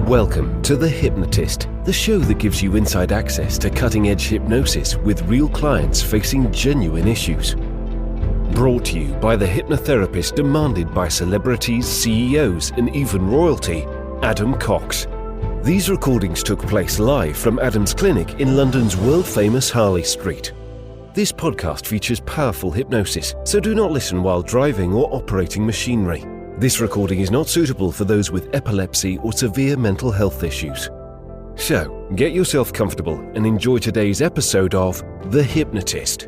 Welcome to The Hypnotist, the show that gives you inside access to cutting-edge hypnosis with real clients facing genuine issues. Brought to you by the hypnotherapist demanded by celebrities, CEOs, and even royalty, Adam Cox. These recordings took place live from Adam's clinic in London's world-famous Harley Street. This podcast features powerful hypnosis, so do not listen while driving or operating machinery. This recording is not suitable for those with epilepsy or severe mental health issues. So, get yourself comfortable and enjoy today's episode of The Hypnotist.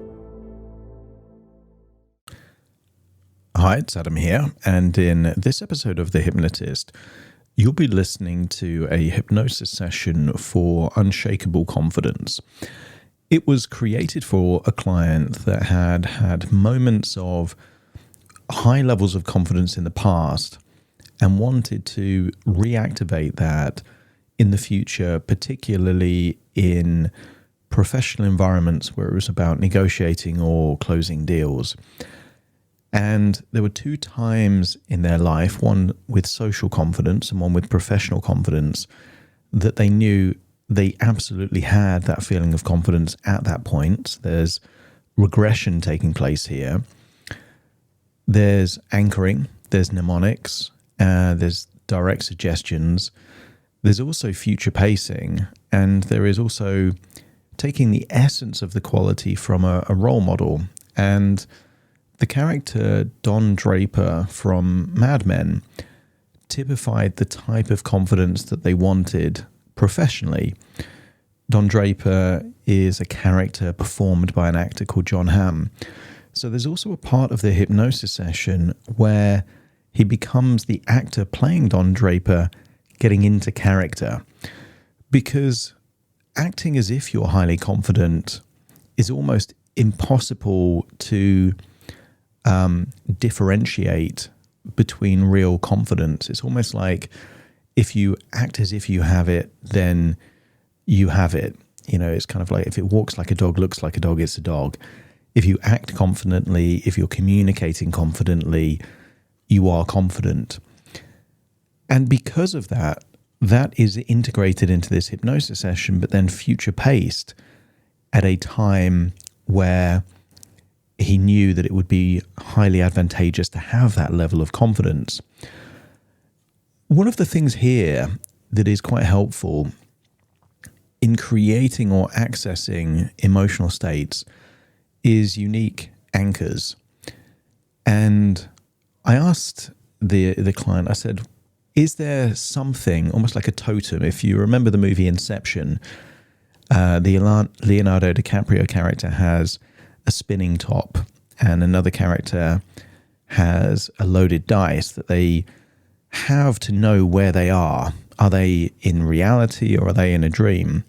Hi, it's Adam here, and in this episode of The Hypnotist, you'll be listening to a hypnosis session for Unshakeable confidence. It was created for a client that had moments of high levels of confidence in the past and wanted to reactivate that in the future, particularly in professional environments where it was about negotiating or closing deals. And there were two times in their life, one with social confidence and one with professional confidence, that they knew they absolutely had that feeling of confidence at that point. There's regression taking place here. There's anchoring, there's mnemonics, there's direct suggestions. There's also future pacing, and there is also taking the essence of the quality from a role model. And the character Don Draper from Mad Men typified the type of confidence that they wanted professionally. Don Draper is a character performed by an actor called John Hamm. So there's also a part of the hypnosis session where he becomes the actor playing Don Draper, getting into character. Because acting as if you're highly confident is almost impossible to differentiate between real confidence. It's almost like if you act as if you have it, then you have it. You know, it's kind of like if it walks like a dog, looks like a dog, it's a dog. If you act confidently, if you're communicating confidently, you are confident. And because of that, that is integrated into this hypnosis session, but then future paced at a time where he knew that it would be highly advantageous to have that level of confidence. One of the things here that is quite helpful in creating or accessing emotional states is unique anchors. And I asked the client, I said, is there something almost like a totem? If you remember the movie Inception, the Leonardo DiCaprio character has a spinning top and another character has a loaded dice that they have to know where they are. Are they in reality or are they in a dream?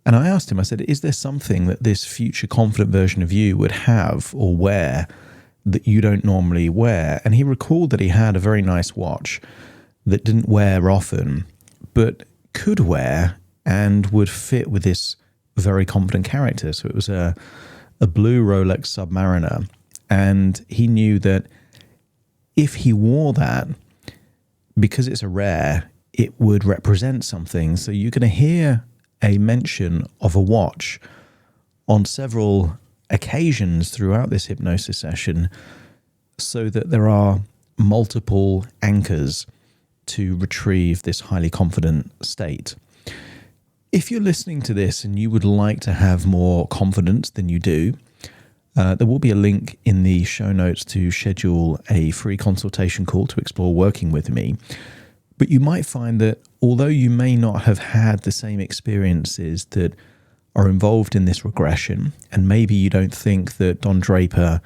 And I asked him, I said, is there something that this future confident version of you would have or wear that you don't normally wear? And he recalled that he had a very nice watch that didn't wear often, but could wear and would fit with this very confident character. So it was a blue Rolex Submariner. And he knew that if he wore that, because it's a rare, it would represent something. So you're going to hear a mention of a watch on several occasions throughout this hypnosis session, so that there are multiple anchors to retrieve this highly confident state. If you're listening to this and you would like to have more confidence than you do, there will be a link in the show notes to schedule a free consultation call to explore working with me. But you might find that although you may not have had the same experiences that are involved in this regression, and maybe you don't think that Don Draper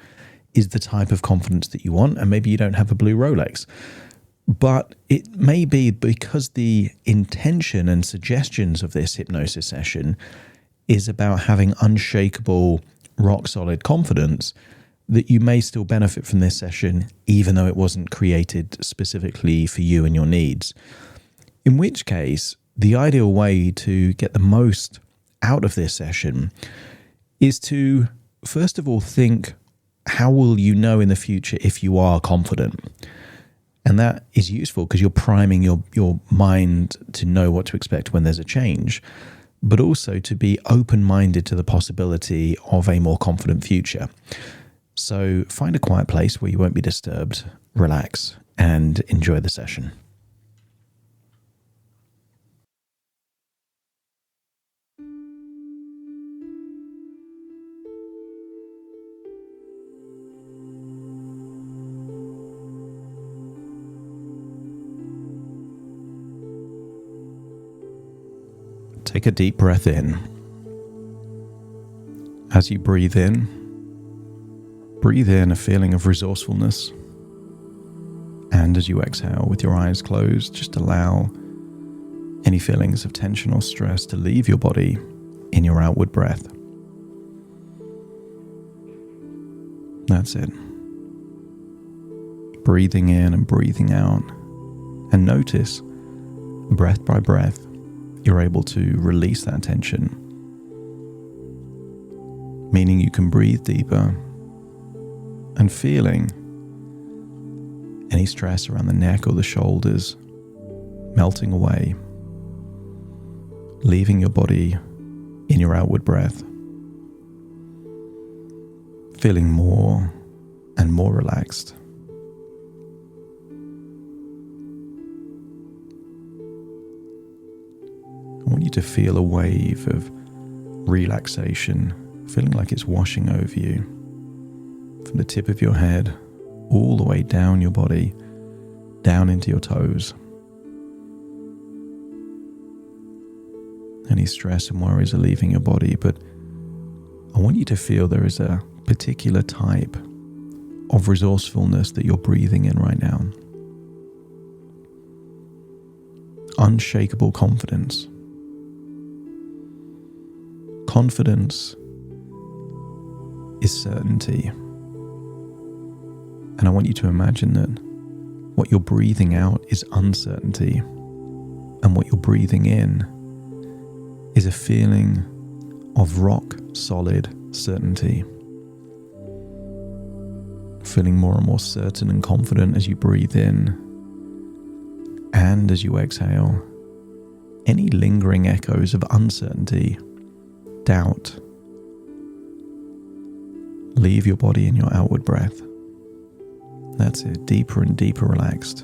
is the type of confidence that you want, and maybe you don't have a blue Rolex, but it may be because the intention and suggestions of this hypnosis session is about having unshakable, rock-solid confidence, that you may still benefit from this session, even though it wasn't created specifically for you and your needs. In which case, the ideal way to get the most out of this session is to, first of all, think, how will you know in the future if you are confident? And that is useful because you're priming your mind to know what to expect when there's a change, but also to be open-minded to the possibility of a more confident future. So find a quiet place where you won't be disturbed, relax, and enjoy the session. Take a deep breath in. As you breathe in a feeling of resourcefulness. And as you exhale with your eyes closed, just allow any feelings of tension or stress to leave your body in your outward breath. That's it. Breathing in and breathing out. And notice, breath by breath, you're able to release that tension, meaning you can breathe deeper and feeling any stress around the neck or the shoulders melting away, leaving your body in your outward breath, feeling more and more relaxed. I want you to feel a wave of relaxation, feeling like it's washing over you from the tip of your head all the way down your body, down into your toes. Any stress and worries are leaving your body, but I want you to feel there is a particular type of resourcefulness that you're breathing in right now. Unshakable confidence. Confidence is certainty. And I want you to imagine that what you're breathing out is uncertainty, and what you're breathing in is a feeling of rock solid certainty. Feeling more and more certain and confident as you breathe in, and as you exhale, any lingering echoes of uncertainty, doubt, leave your body in your outward breath. That's it, deeper and deeper relaxed.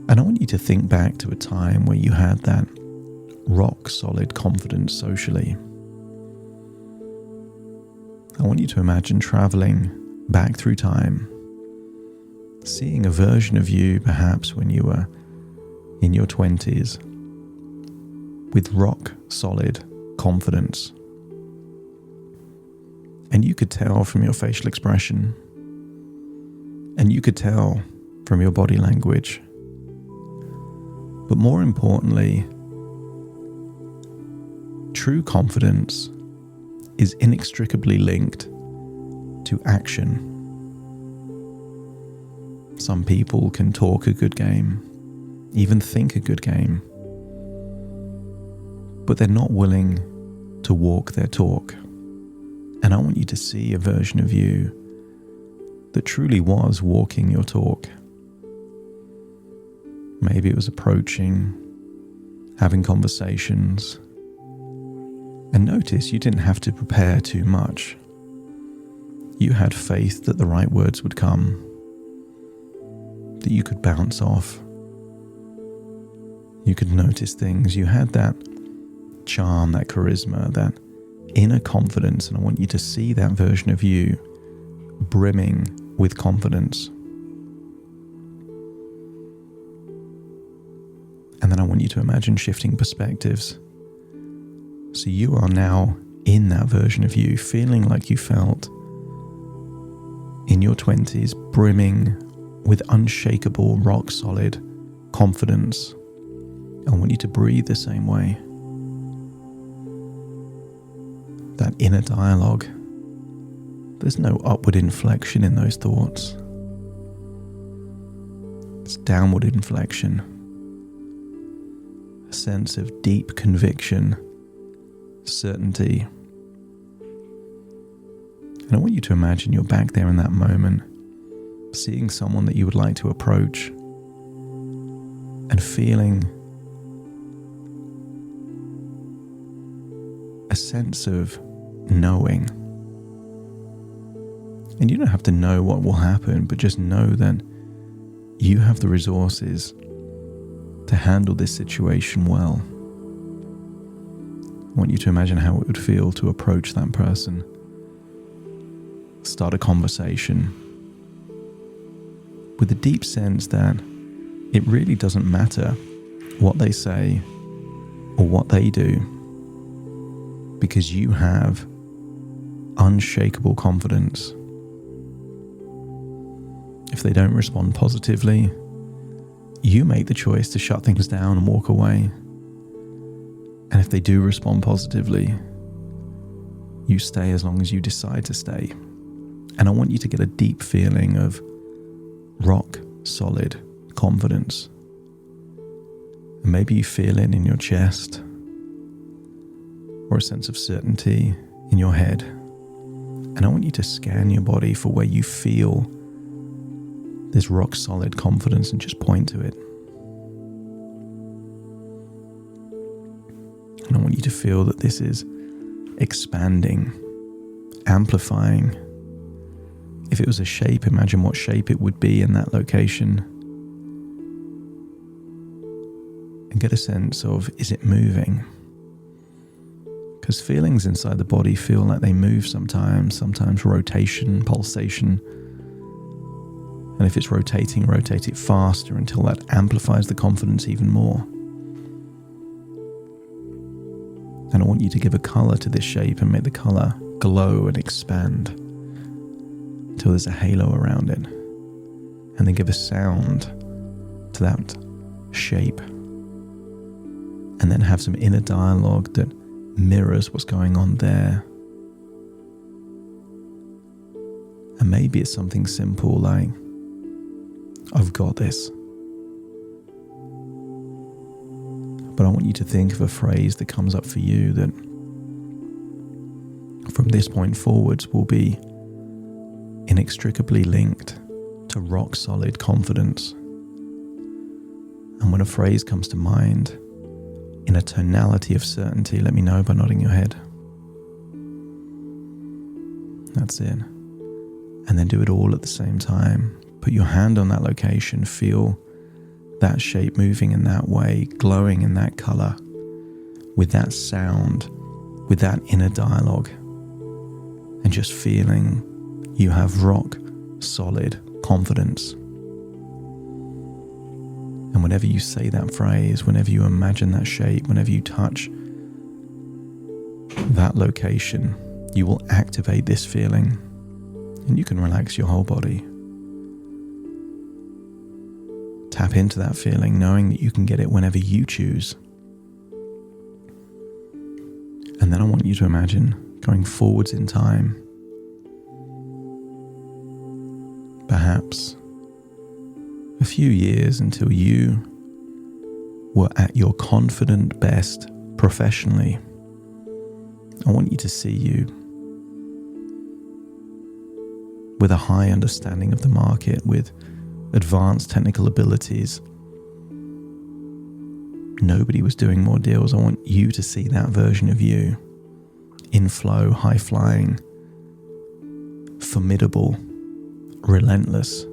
And I want you to think back to a time where you had that rock solid confidence socially. I want you to imagine traveling back through time, seeing a version of you perhaps when you were in your 20s with rock solid confidence. And you could tell from your facial expression, and you could tell from your body language, but more importantly, true confidence is inextricably linked to action. Some people can talk a good game, even think a good game, but they're not willing to walk their talk. And I want you to see a version of you that truly was walking your talk. Maybe it was approaching, having conversations. And notice you didn't have to prepare too much. You had faith that the right words would come, that you could bounce off. You could notice things. You had that charm, that charisma, that inner confidence. And I want you to see that version of you brimming with confidence. And then I want you to imagine shifting perspectives. So you are now in that version of you, feeling like you felt in your 20s, brimming with unshakable, rock solid confidence. I want you to breathe the same way. That inner dialogue. There's no upward inflection in those thoughts. It's downward inflection. A sense of deep conviction, certainty. And I want you to imagine you're back there in that moment, seeing someone that you would like to approach and feeling a sense of knowing. And you don't have to know what will happen, but just know that you have the resources to handle this situation well. I want you to imagine how it would feel to approach that person, start a conversation with a deep sense that it really doesn't matter what they say or what they do, because you have unshakable confidence. If they don't respond positively, you make the choice to shut things down and walk away. And if they do respond positively, you stay as long as you decide to stay. And I want you to get a deep feeling of rock solid confidence. And maybe you feel it in your chest, or a sense of certainty in your head. And I want you to scan your body for where you feel this rock solid confidence and just point to it. And I want you to feel that this is expanding, amplifying. If it was a shape, imagine what shape it would be in that location. And get a sense of, is it moving? Because feelings inside the body feel like they move sometimes rotation, pulsation. And if it's rotating, rotate it faster until that amplifies the confidence even more. And I want you to give a color to this shape and make the color glow and expand until there's a halo around it. And then give a sound to that shape. And then have some inner dialogue that mirrors what's going on there. And maybe it's something simple like, I've got this. But I want you to think of a phrase that comes up for you that from this point forwards will be inextricably linked to rock solid confidence. And when a phrase comes to mind in a tonality of certainty, let me know by nodding your head. That's it. And then do it all at the same time. Put your hand on that location, feel that shape moving in that way, glowing in that color, with that sound, with that inner dialogue, and just feeling you have rock solid confidence. And whenever you say that phrase, whenever you imagine that shape, whenever you touch that location, you will activate this feeling, and you can relax your whole body. Tap into that feeling, knowing that you can get it whenever you choose. And then I want you to imagine going forwards in time. Perhaps a few years until you were at your confident best professionally. I want you to see you with a high understanding of the market, with advanced technical abilities. Nobody was doing more deals. I want you to see that version of you in flow, high flying, formidable, relentless,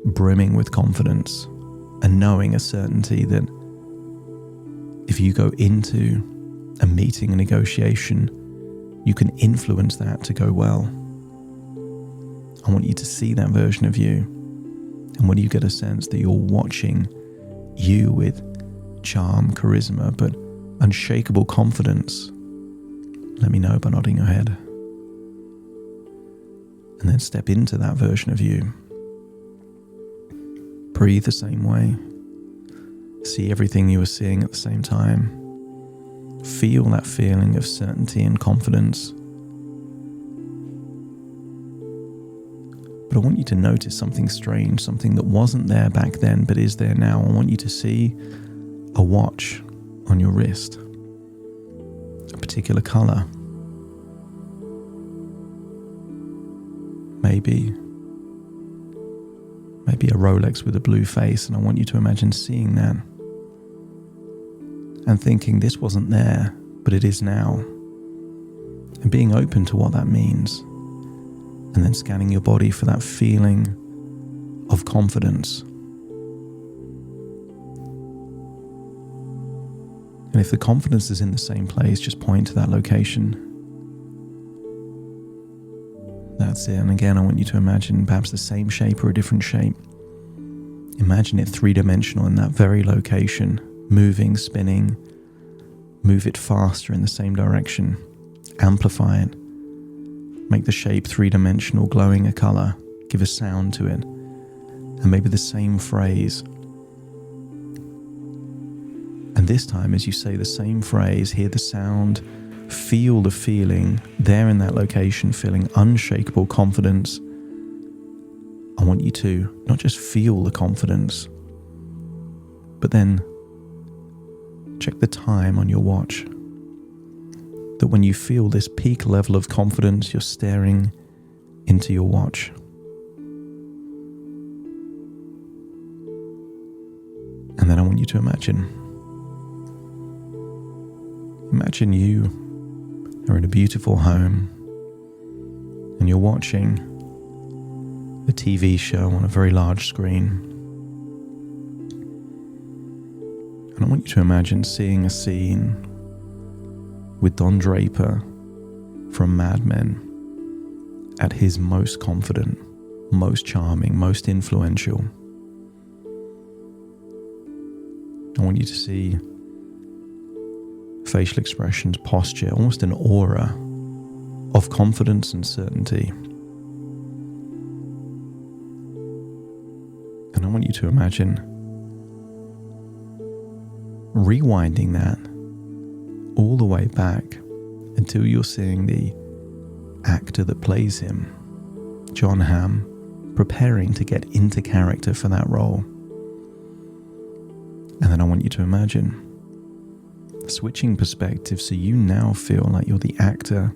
brimming with confidence, and knowing a certainty that if you go into a meeting, a negotiation, you can influence that to go well. I want you to see that version of you. And when you get a sense that you're watching you with charm, charisma, but unshakable confidence, let me know by nodding your head. And then step into that version of you. Breathe the same way. See everything you were seeing at the same time. Feel that feeling of certainty and confidence. But I want you to notice something strange, something that wasn't there back then but is there now. I want you to see a watch on your wrist, a particular color. Maybe maybe a Rolex with a blue face, and I want you to imagine seeing that and thinking this wasn't there, but it is now, and being open to what that means, and then scanning your body for that feeling of confidence. And if the confidence is in the same place, just point to that location. That's it. And again, I want you to imagine perhaps the same shape or a different shape. Imagine it three-dimensional in that very location, moving, spinning. Move it faster in the same direction. Amplify it. Make the shape three-dimensional, glowing a color. Give a sound to it. And maybe the same phrase. And this time, as you say the same phrase, hear the sound, feel the feeling there in that location, feeling unshakable confidence. I want you to not just feel the confidence, but then check the time on your watch. That when you feel this peak level of confidence, you're staring into your watch. And then I want you to imagine you are in a beautiful home and you're watching a TV show on a very large screen. And I want you to imagine seeing a scene with Don Draper from Mad Men at his most confident, most charming, most influential. I want you to see facial expressions, posture, almost an aura of confidence and certainty. And I want you to imagine rewinding that all the way back until you're seeing the actor that plays him, John Hamm, preparing to get into character for that role. And then I want you to imagine switching perspectives so you now feel like you're the actor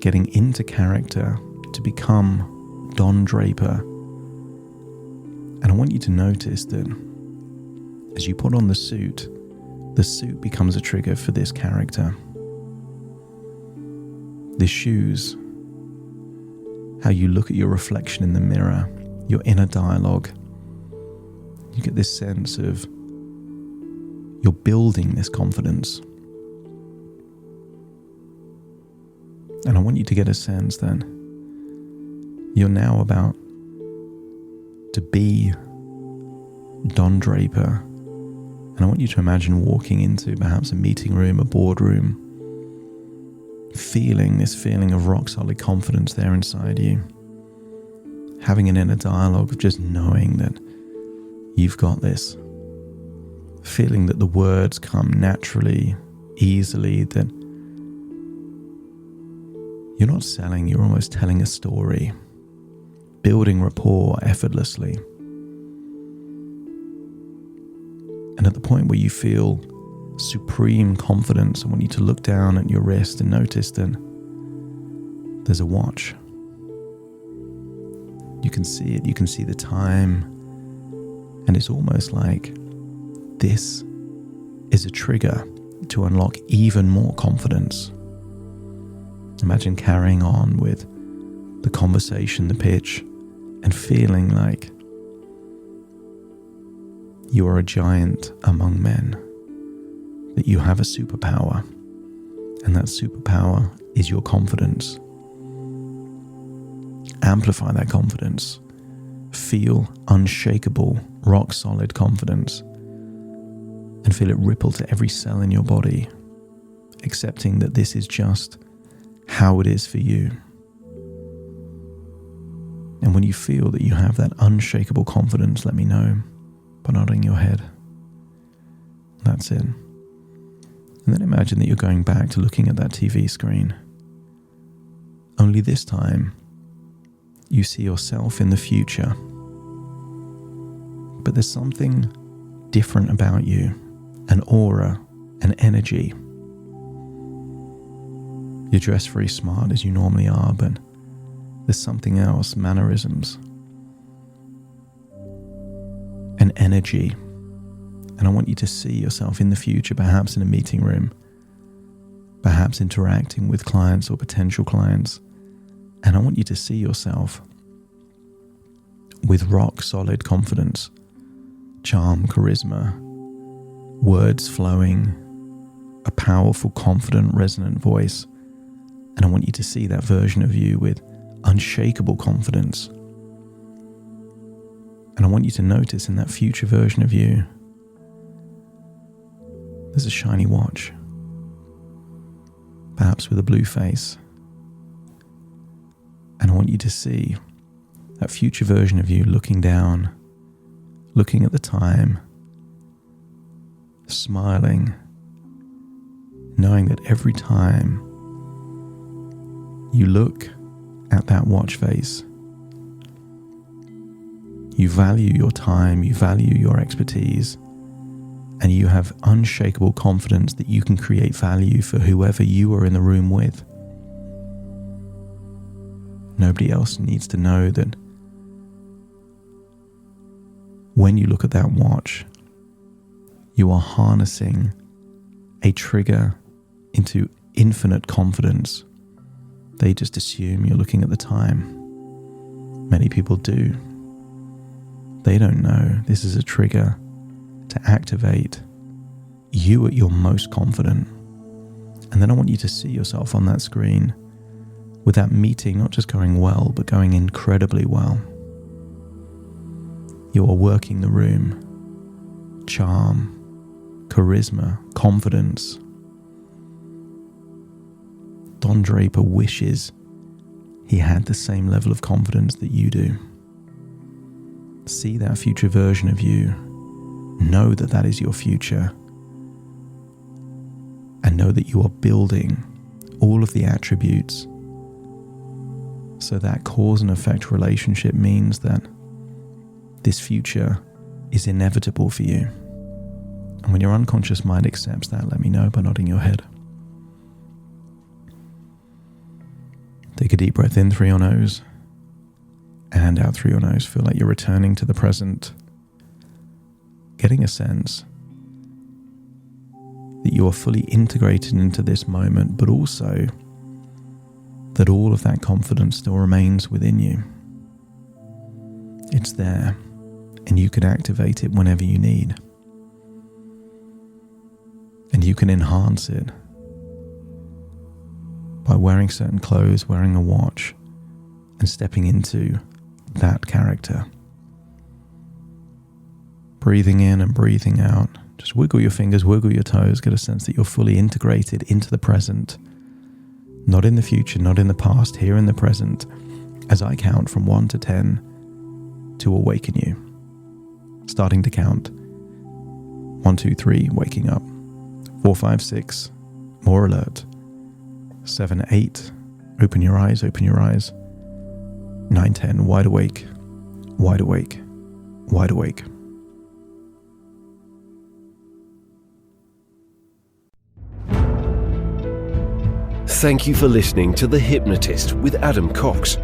getting into character to become Don Draper. And I want you to notice that as you put on the suit becomes a trigger for this character. The shoes, how you look at your reflection in the mirror, your inner dialogue. You get this sense of you're building this confidence. And I want you to get a sense that you're now about to be Don Draper. And I want you to imagine walking into perhaps a meeting room, a boardroom, feeling this feeling of rock solid confidence there inside you. Having an inner dialogue of just knowing that you've got this. Feeling that the words come naturally, easily, that you're not selling, you're almost telling a story, building rapport effortlessly. And at the point where you feel supreme confidence, I want you to look down at your wrist and notice that there's a watch. You can see it, you can see the time, and it's almost like this is a trigger to unlock even more confidence. Imagine carrying on with the conversation, the pitch, and feeling like you are a giant among men, that you have a superpower, and that superpower is your confidence. Amplify that confidence. Feel unshakable, rock solid confidence, and feel it ripple to every cell in your body, accepting that this is just how it is for you. And when you feel that you have that unshakable confidence, let me know by nodding your head. That's it. And then imagine that you're going back to looking at that TV screen. Only this time, you see yourself in the future. But there's something different about you, an aura, an energy. You're dressed very smart as you normally are, but there's something else, mannerisms. an energy. And I want you to see yourself in the future, perhaps in a meeting room, perhaps interacting with clients or potential clients. And I want you to see yourself with rock solid confidence, charm, charisma, words flowing, a powerful, confident, resonant voice. And I want you to see that version of you with unshakable confidence. And I want you to notice in that future version of you, there's a shiny watch, perhaps with a blue face. And I want you to see that future version of you looking down, looking at the time, smiling, knowing that every time you look at that watch face, you value your time, you value your expertise, and you have unshakable confidence that you can create value for whoever you are in the room with. Nobody else needs to know that when you look at that watch, you are harnessing a trigger into infinite confidence. They just assume you're looking at the time. Many people do. They don't know this is a trigger to activate you at your most confident. And then I want you to see yourself on that screen with that meeting not just going well, but going incredibly well. You are working the room. Charm, charisma, confidence. Don Draper wishes he had the same level of confidence that you do. See that future version of you. Know that that is your future. And know that you are building all of the attributes. So that cause and effect relationship means that this future is inevitable for you. And when your unconscious mind accepts that, let me know by nodding your head. Take a deep breath in through your nose and out through your nose. Feel like you're returning to the present, getting a sense that you are fully integrated into this moment, but also that all of that confidence still remains within you. It's there, and you can activate it whenever you need. And you can enhance it by wearing certain clothes, wearing a watch, and stepping into that character. Breathing in and breathing out. Just wiggle your fingers, wiggle your toes, get a sense that you're fully integrated into the present. Not in the future, not in the past, here in the present, as I count from 1 to 10 to awaken you. Starting to count. 1, 2, 3, waking up. 4, 5, 6, more alert. 7, 8, open your eyes, open your eyes. 9, 10, wide awake, wide awake, wide awake. Thank you for listening to The Hypnotist with Adam Cox,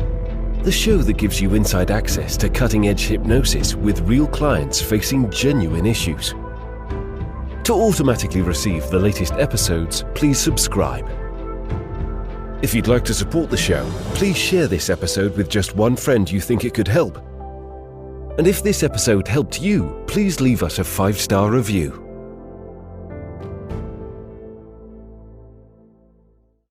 the show that gives you inside access to cutting-edge hypnosis with real clients facing genuine issues. To automatically receive the latest episodes, please subscribe. If you'd like to support the show, please share this episode with just one friend you think it could help. And if this episode helped you, please leave us a 5-star review.